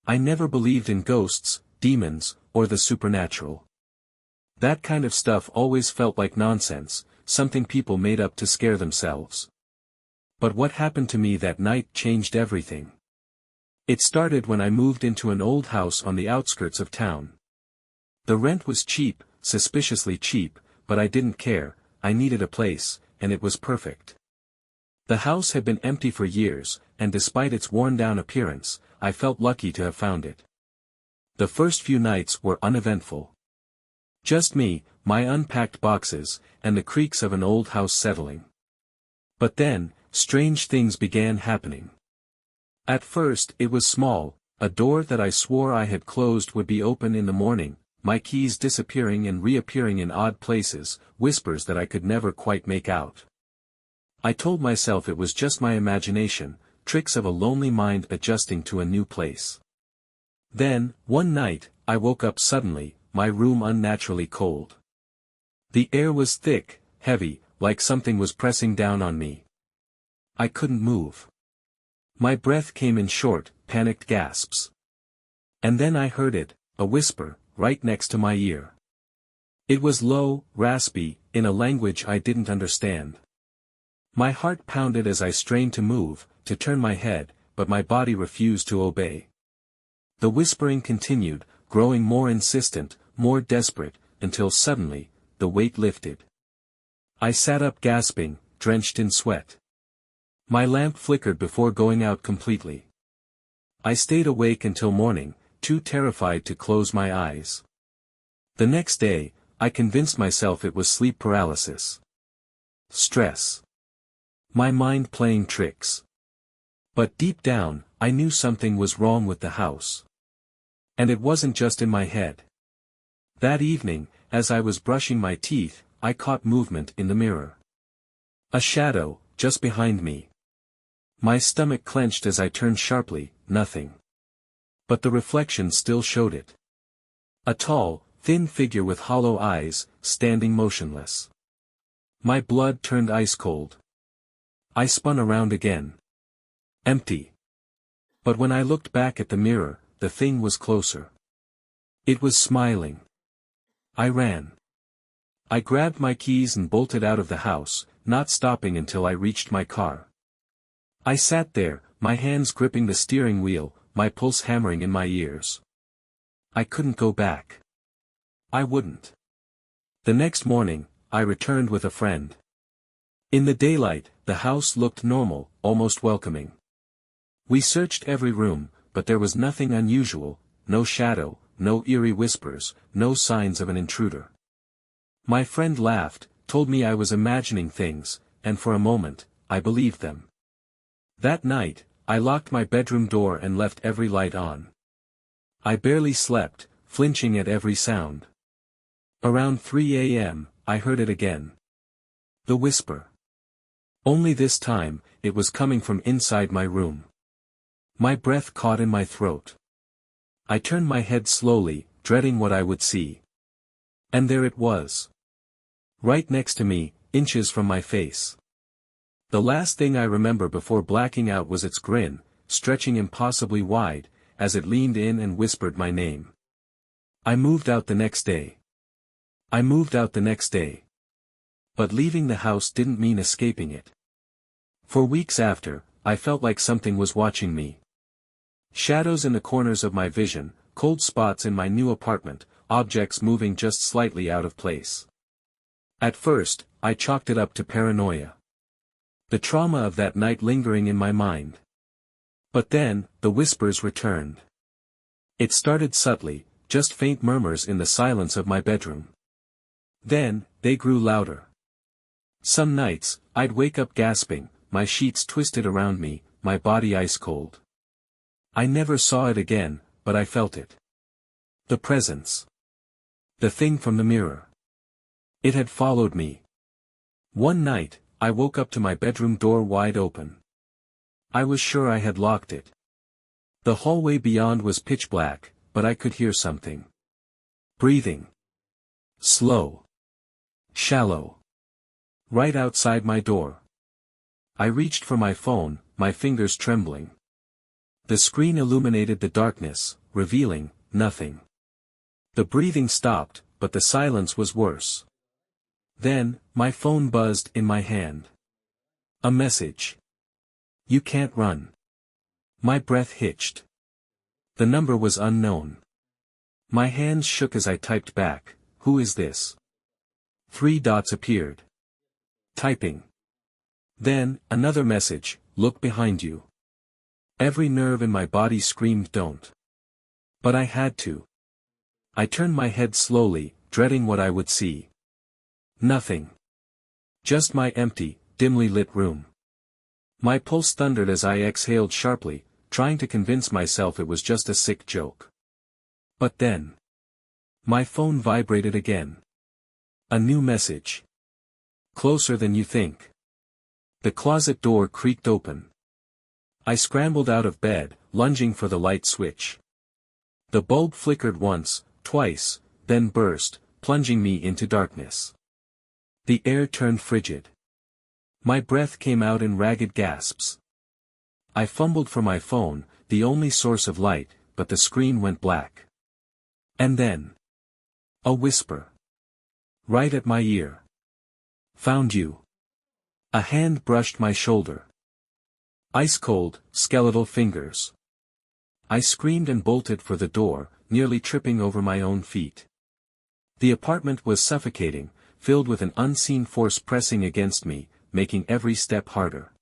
I never believed in ghosts, demons, or the supernatural. That kind of stuff always felt like nonsense, something people made up to scare themselves. But what happened to me that night changed everything. It started when I moved into an old house on the outskirts of town. The rent was cheap, suspiciously cheap, but I didn't care. I needed a place, and it was perfect. The house had been empty for years, and despite its worn-down appearance, I felt lucky to have found it. The first few nights were uneventful. Just me, my unpacked boxes, and the creaks of an old house settling. But then, strange things began happening. At first it was small, a door that I swore I had closed would be open in the morning, my keys disappearing and reappearing in odd places, whispers that I could never quite make out. I told myself it was just my imagination, tricks of a lonely mind adjusting to a new place. Then, one night, I woke up suddenly, my room unnaturally cold. The air was thick, heavy, like something was pressing down on me. I couldn't move. My breath came in short, panicked gasps. And then I heard it, a whisper, right next to my ear. It was low, raspy, in a language I didn't understand. My heart pounded as I strained to move, to turn my head, but my body refused to obey. The whispering continued, growing more insistent, more desperate, until suddenly, the weight lifted. I sat up gasping, drenched in sweat. My lamp flickered before going out completely. I stayed awake until morning, too terrified to close my eyes. The next day, I convinced myself it was sleep paralysis. Stress. My mind playing tricks. But deep down, I knew something was wrong with the house. And it wasn't just in my head. That evening, as I was brushing my teeth, I caught movement in the mirror. A shadow, just behind me. My stomach clenched as I turned sharply, nothing. But the reflection still showed it. A tall, thin figure with hollow eyes, standing motionless. My blood turned ice cold. I spun around again. Empty. But when I looked back at the mirror, the thing was closer. It was smiling. I ran. I grabbed my keys and bolted out of the house, not stopping until I reached my car. I sat there, my hands gripping the steering wheel, my pulse hammering in my ears. I couldn't go back. I wouldn't. The next morning, I returned with a friend. In the daylight, the house looked normal, almost welcoming. We searched every room, but there was nothing unusual, no shadow, no eerie whispers, no signs of an intruder. My friend laughed, told me I was imagining things, and for a moment, I believed them. That night, I locked my bedroom door and left every light on. I barely slept, flinching at every sound. Around 3 a.m., I heard it again. The whisper. Only this time, it was coming from inside my room. My breath caught in my throat. I turned my head slowly, dreading what I would see. And there it was. Right next to me, inches from my face. The last thing I remember before blacking out was its grin, stretching impossibly wide, as it leaned in and whispered my name. I moved out the next day. But leaving the house didn't mean escaping it. For weeks after, I felt like something was watching me. Shadows in the corners of my vision, cold spots in my new apartment, objects moving just slightly out of place. At first, I chalked it up to paranoia. The trauma of that night lingering in my mind. But then, the whispers returned. It started subtly, just faint murmurs in the silence of my bedroom. Then, they grew louder. Some nights, I'd wake up gasping, my sheets twisted around me, my body ice cold. I never saw it again, but I felt it. The presence. The thing from the mirror. It had followed me. One night, I woke up to my bedroom door wide open. I was sure I had locked it. The hallway beyond was pitch black, but I could hear something. Breathing. Slow. Shallow. Right outside my door. I reached for my phone, my fingers trembling. The screen illuminated the darkness, revealing nothing. The breathing stopped, but the silence was worse. Then, my phone buzzed in my hand. A message. "You can't run." My breath hitched. The number was unknown. My hands shook as I typed back, "Who is this?" 3 dots appeared. Typing. Then, another message, "Look behind you." Every nerve in my body screamed don't. But I had to. I turned my head slowly, dreading what I would see. Nothing. Just my empty, dimly lit room. My pulse thundered as I exhaled sharply, trying to convince myself it was just a sick joke. But then, my phone vibrated again. A new message. "Closer than you think." The closet door creaked open. I scrambled out of bed, lunging for the light switch. The bulb flickered once, twice, then burst, plunging me into darkness. The air turned frigid. My breath came out in ragged gasps. I fumbled for my phone, the only source of light, but the screen went black. And then, a whisper. Right at my ear. "Found you." A hand brushed my shoulder. Ice-cold, skeletal fingers. I screamed and bolted for the door, nearly tripping over my own feet. The apartment was suffocating, filled with an unseen force pressing against me, making every step harder.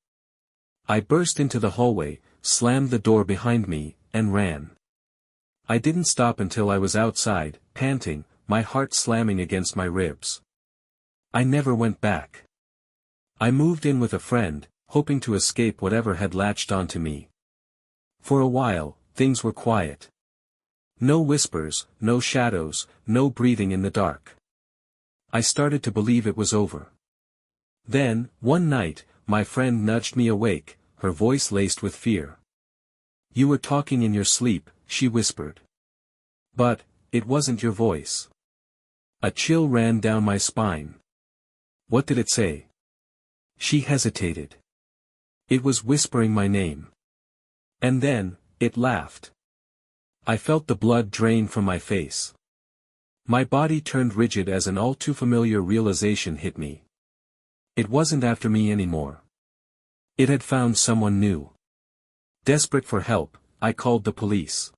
I burst into the hallway, slammed the door behind me, and ran. I didn't stop until I was outside, panting, my heart slamming against my ribs. I never went back. I moved in with a friend, hoping to escape whatever had latched onto me. For a while, things were quiet. No whispers, no shadows, no breathing in the dark. I started to believe it was over. Then, one night, my friend nudged me awake, her voice laced with fear. "You were talking in your sleep," she whispered. "But, it wasn't your voice." A chill ran down my spine. "What did it say?" She hesitated. "It was whispering my name." And then, it laughed. I felt the blood drain from my face. My body turned rigid as an all-too-familiar realization hit me. It wasn't after me anymore. It had found someone new. Desperate for help, I called the police.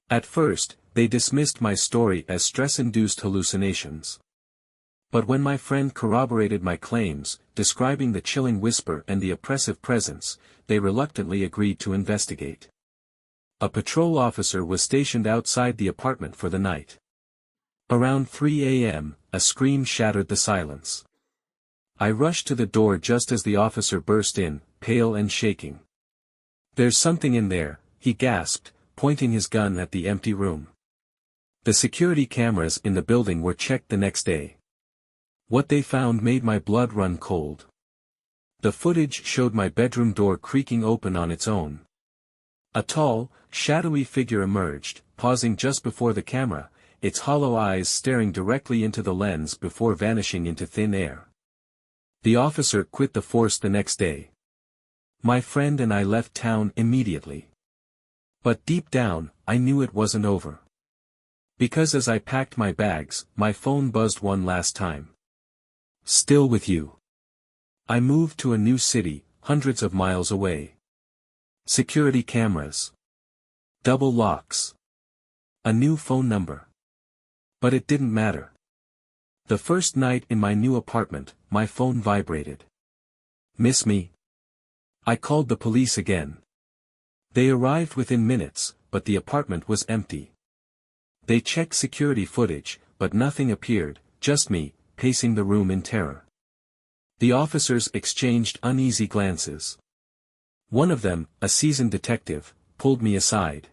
At first, they dismissed my story as stress-induced hallucinations. But when my friend corroborated my claims, describing the chilling whisper and the oppressive presence, they reluctantly agreed to investigate. A patrol officer was stationed outside the apartment for the night. Around 3 a.m., a scream shattered the silence. I rushed to the door just as the officer burst in, pale and shaking. "There's something in there," he gasped, pointing his gun at the empty room. The security cameras in the building were checked the next day. What they found made my blood run cold. The footage showed my bedroom door creaking open on its own. A tall, shadowy figure emerged, pausing just before the camera, its hollow eyes staring directly into the lens before vanishing into thin air. The officer quit the force the next day. My friend and I left town immediately. But deep down, I knew it wasn't over. Because as I packed my bags, my phone buzzed one last time. "Still with you." I moved to a new city, hundreds of miles away. Security cameras. Double locks. A new phone number. But it didn't matter. The first night in my new apartment, my phone vibrated. "Miss me?" I called the police again. They arrived within minutes, but the apartment was empty. They checked security footage, but nothing appeared, just me, pacing the room in terror. The officers exchanged uneasy glances. One of them, a seasoned detective, pulled me aside.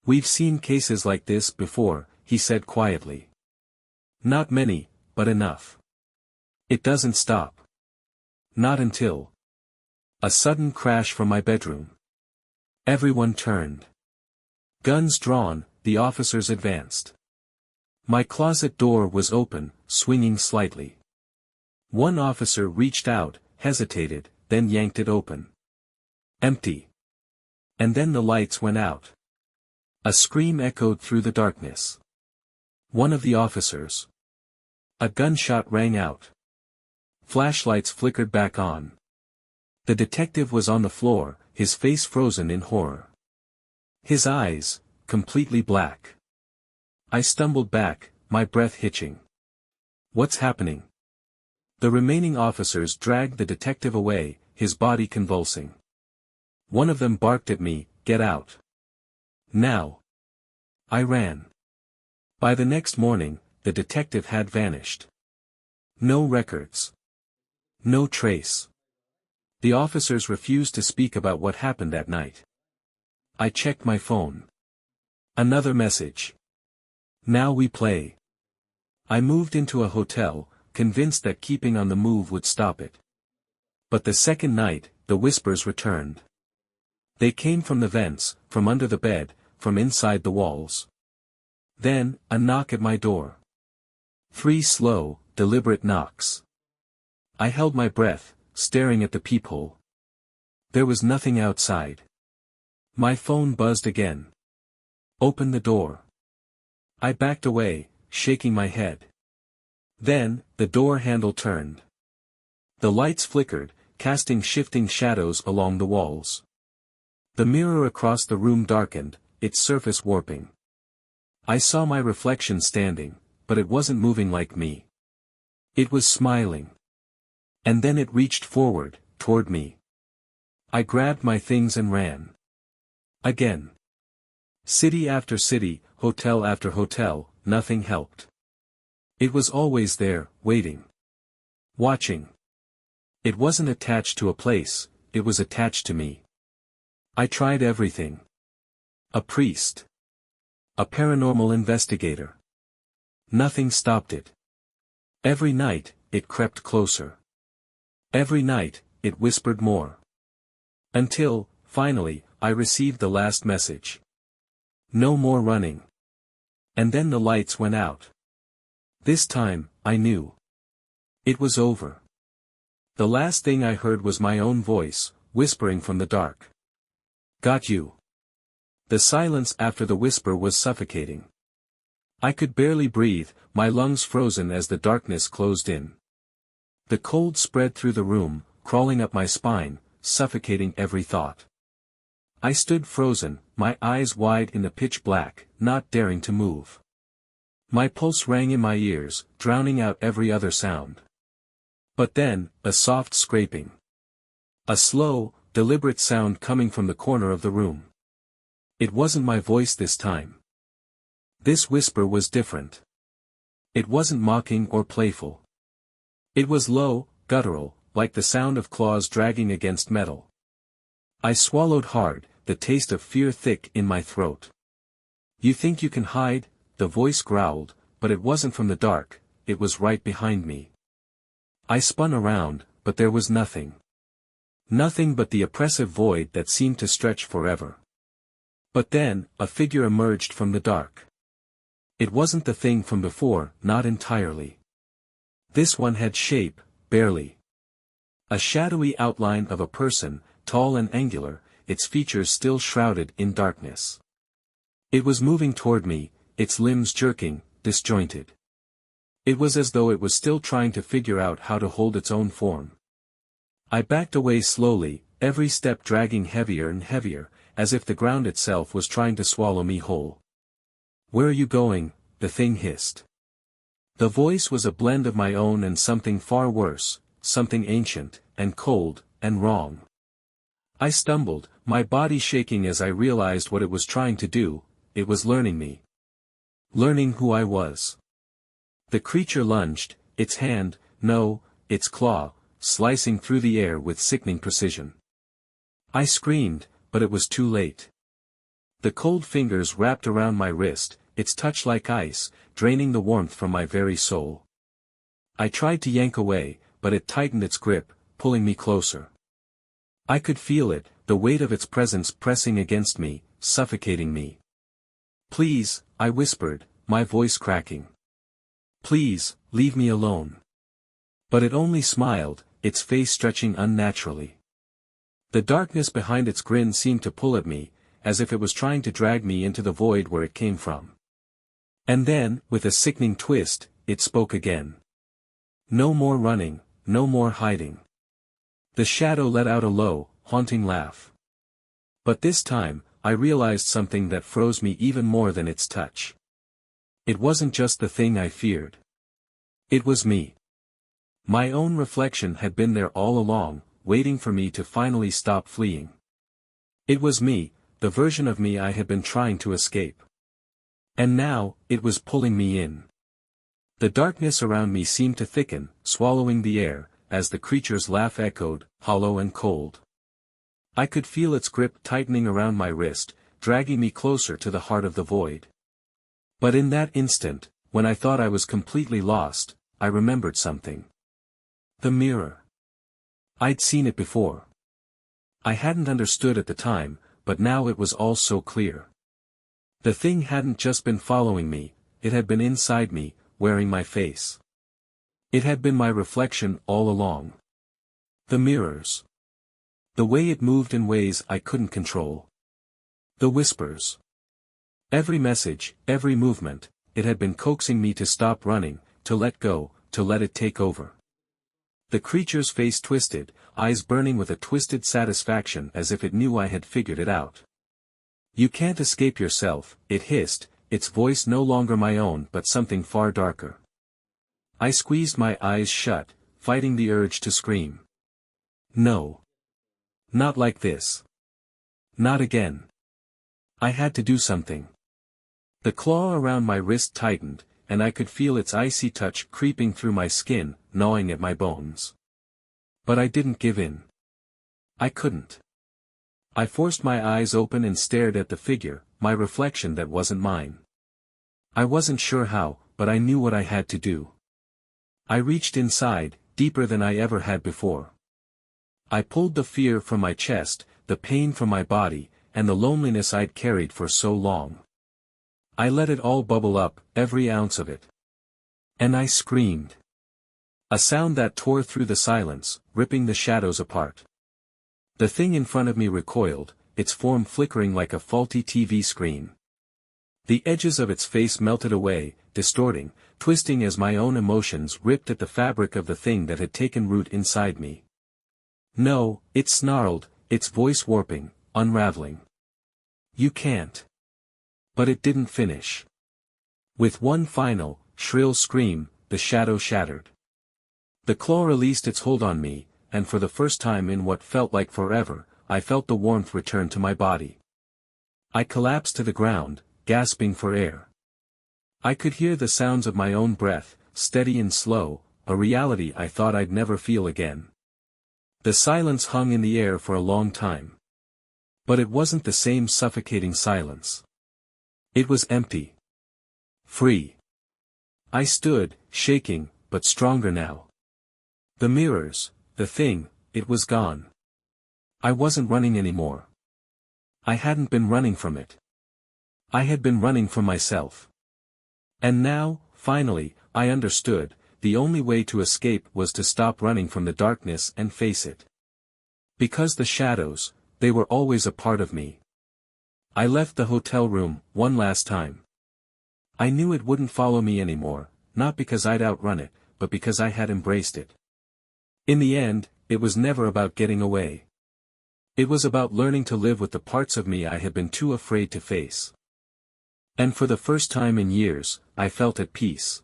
"We've seen cases like this before," he said quietly. "Not many, but enough. It doesn't stop. Not until..." A sudden crash from my bedroom. Everyone turned. Guns drawn, the officers advanced. My closet door was open, swinging slightly. One officer reached out, hesitated, then yanked it open. Empty. And then the lights went out. A scream echoed through the darkness. One of the officers. A gunshot rang out. Flashlights flickered back on. The detective was on the floor, his face frozen in horror. His eyes, completely black. I stumbled back, my breath hitching. What's happening? The remaining officers dragged the detective away, his body convulsing. One of them barked at me, "Get out. Now." I ran. By the next morning, the detective had vanished. No records. No trace. The officers refused to speak about what happened that night. I checked my phone. Another message. "Now we play." I moved into a hotel, convinced that keeping on the move would stop it. But the second night, the whispers returned. They came from the vents, from under the bed, from inside the walls. Then, a knock at my door. 3 slow, deliberate knocks. I held my breath, staring at the peephole. There was nothing outside. My phone buzzed again. "Open the door." I backed away, shaking my head. Then, the door handle turned. The lights flickered, casting shifting shadows along the walls. The mirror across the room darkened, its surface warping. I saw my reflection standing, but it wasn't moving like me. It was smiling. And then it reached forward, toward me. I grabbed my things and ran. Again. City after city, hotel after hotel, nothing helped. It was always there, waiting. Watching. It wasn't attached to a place, it was attached to me. I tried everything. A priest. A paranormal investigator. Nothing stopped it. Every night, it crept closer. Every night, it whispered more. Until, finally, I received the last message. No more running. And then the lights went out. This time, I knew. It was over. The last thing I heard was my own voice, whispering from the dark. "Got you." The silence after the whisper was suffocating. I could barely breathe, my lungs frozen as the darkness closed in. The cold spread through the room, crawling up my spine, suffocating every thought. I stood frozen, my eyes wide in the pitch black, not daring to move. My pulse rang in my ears, drowning out every other sound. But then, a soft scraping. A slow, deliberate sound coming from the corner of the room. It wasn't my voice this time. This whisper was different. It wasn't mocking or playful. It was low, guttural, like the sound of claws dragging against metal. I swallowed hard, the taste of fear thick in my throat. "You think you can hide?" the voice growled, but it wasn't from the dark, it was right behind me. I spun around, but there was nothing. Nothing but the oppressive void that seemed to stretch forever. But then, a figure emerged from the dark. It wasn't the thing from before, not entirely. This one had shape, barely. A shadowy outline of a person, tall and angular, its features still shrouded in darkness. It was moving toward me, its limbs jerking, disjointed. It was as though it was still trying to figure out how to hold its own form. I backed away slowly, every step dragging heavier and heavier, as if the ground itself was trying to swallow me whole. "Where are you going?" the thing hissed. The voice was a blend of my own and something far worse, something ancient, and cold, and wrong. I stumbled, my body shaking as I realized what it was trying to do. It was learning me. Learning who I was. The creature lunged, its hand, no, its claw, slicing through the air with sickening precision. I screamed, but it was too late. The cold fingers wrapped around my wrist, its touch like ice, draining the warmth from my very soul. I tried to yank away, but it tightened its grip, pulling me closer. I could feel it, the weight of its presence pressing against me, suffocating me. "Please," I whispered, my voice cracking. "Please, leave me alone." But it only smiled, its face stretching unnaturally. The darkness behind its grin seemed to pull at me, as if it was trying to drag me into the void where it came from. And then, with a sickening twist, it spoke again. No more running, no more hiding. The shadow let out a low, haunting laugh. But this time, I realized something that froze me even more than its touch. It wasn't just the thing I feared. It was me. My own reflection had been there all along, waiting for me to finally stop fleeing. It was me, the version of me I had been trying to escape. And now, it was pulling me in. The darkness around me seemed to thicken, swallowing the air, as the creature's laugh echoed, hollow and cold. I could feel its grip tightening around my wrist, dragging me closer to the heart of the void. But in that instant, when I thought I was completely lost, I remembered something. The mirror. I'd seen it before. I hadn't understood at the time, but now it was all so clear. The thing hadn't just been following me, it had been inside me, wearing my face. It had been my reflection all along. The mirrors. The way it moved in ways I couldn't control. The whispers. Every message, every movement, it had been coaxing me to stop running, to let go, to let it take over. The creature's face twisted, eyes burning with a twisted satisfaction as if it knew I had figured it out. You can't escape yourself, it hissed, its voice no longer my own but something far darker. I squeezed my eyes shut, fighting the urge to scream. No. Not like this. Not again. I had to do something. The claw around my wrist tightened, and I could feel its icy touch creeping through my skin, gnawing at my bones. But I didn't give in. I couldn't. I forced my eyes open and stared at the figure, my reflection that wasn't mine. I wasn't sure how, but I knew what I had to do. I reached inside, deeper than I ever had before. I pulled the fear from my chest, the pain from my body, and the loneliness I'd carried for so long. I let it all bubble up, every ounce of it. And I screamed. A sound that tore through the silence, ripping the shadows apart. The thing in front of me recoiled, its form flickering like a faulty TV screen. The edges of its face melted away, distorting, twisting as my own emotions ripped at the fabric of the thing that had taken root inside me. No, it snarled, its voice warping, unraveling. You can't. But it didn't finish. With one final, shrill scream, the shadow shattered. The claw released its hold on me, and for the first time in what felt like forever, I felt the warmth return to my body. I collapsed to the ground, gasping for air. I could hear the sounds of my own breath, steady and slow, a reality I thought I'd never feel again. The silence hung in the air for a long time. But it wasn't the same suffocating silence. It was empty. Free. I stood, shaking, but stronger now. The mirrors, the thing, it was gone. I wasn't running anymore. I hadn't been running from it. I had been running from myself. And now, finally, I understood, the only way to escape was to stop running from the darkness and face it. Because the shadows, they were always a part of me. I left the hotel room, one last time. I knew it wouldn't follow me anymore, not because I'd outrun it, but because I had embraced it. In the end, it was never about getting away. It was about learning to live with the parts of me I had been too afraid to face. And for the first time in years, I felt at peace.